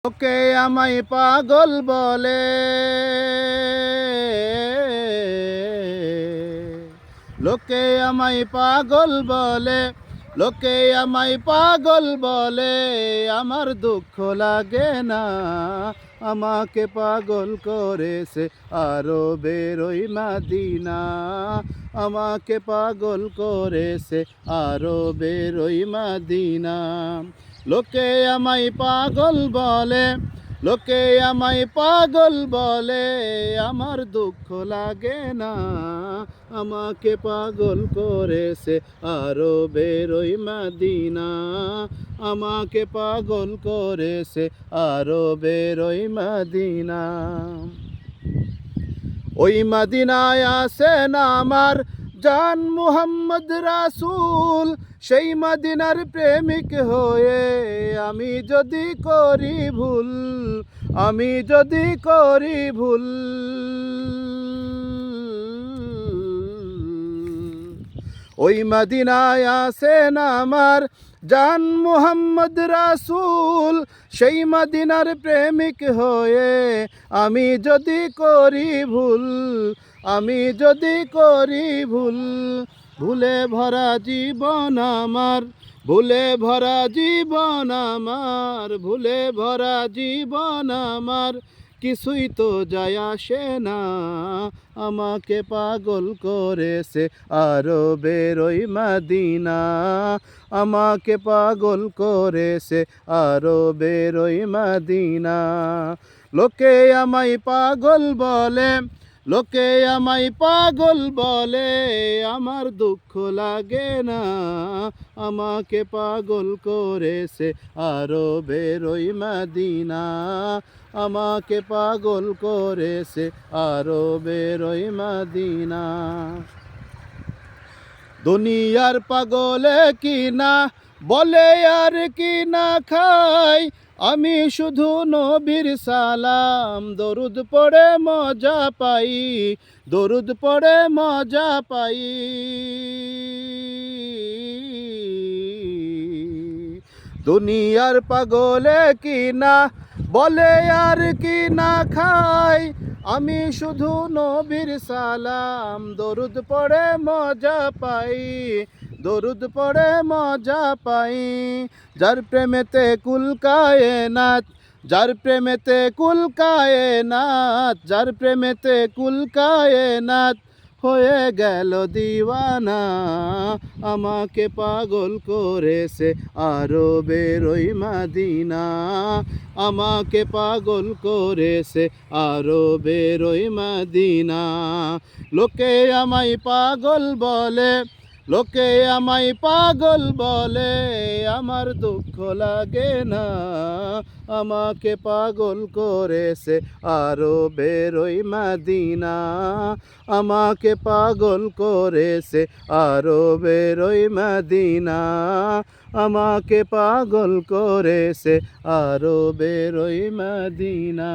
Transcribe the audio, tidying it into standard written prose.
লোকে আমায় পাগল বলে, লোকে আমায় পাগল বলে, লোকে আমায় পাগল বলে, আমার দুঃখ লাগে না। আমাকে পাগল করেছে আরবের ওই মদিনা, আমাকে পাগল করেছে আরবের ওই মদিনা। লোকে আমায় পাগল বলে, লোকে আমায় পাগল বলে, আমার দুঃখ লাগে না। আমাকে পাগল করেছে আরবের ওই মদিনা, আমাকে পাগল করেছে আরবের ওই মদিনা। ওই মদিনায় আছেন আমার জান মুহাম্মদ রাসূল, সেই মদিনার প্রেমিক হয়ে আমি যদি করি ভুল, আমি যদি করি ভুল, ওই মদিনায় আছেন আমার জান মুহাম্মদ রাসূল, সেই মদিনার প্রেমিক হয়ে আমি যদি করি ভুল, আমি যদি করি ভুল। ভুলে ভরা জীবন আমার, ভুলে ভরা জীবন আমার, ভুলে ভরা জীবন আমার, কিছুই তো যায় আসে না। আমাকে পাগল করেছে আরবের ওই মদিনা, আমাকে পাগল করেছে আরবের ওই মদিনা। লোকে আমায় পাগল বলে, লোকে আমায় পাগল বলে, আমার দুঃখ লাগে না। আমাকে পাগল করেছে আরবের ওই মদিনা, আমাকে পাগল করেছে আরবের ওই মদিনা। দুনিয়ার পাগলে কি না বলে আর কি না খাই, আমি শুধু নবীর সালাম দরুদ পড়ে মজা পাই, দরুদ পড়ে মজা পাই। দুনিয়ার পাগলে কি না বলে আর কি না খাই, আমি শুধু নবীর সালাম দরুদ পড়ে মজা পাই, দরুদ পড়ে মজা পাই। যার প্রেমেতে কুল কায়নাত, যার প্রেমেতে কুল কায়নাত, যার প্রেমেতে কুল কায়নাত হয়ে গেল দিওয়ানা। আমাকে পাগল করেছে আরবের ওই মদিনা, আমাকে পাগল করেছে আরবের ওই মদিনা। লোকে আমায় পাগল বলে, লোকে আমায় পাগল বলে, আমার দুঃখ লাগে না। আমাকে পাগল করেছে আরবের ওই মদিনা, আমাকে পাগল করেছে আরবের ওই মদিনা, আমাকে পাগল করেছে আরবের ওই মদিনা।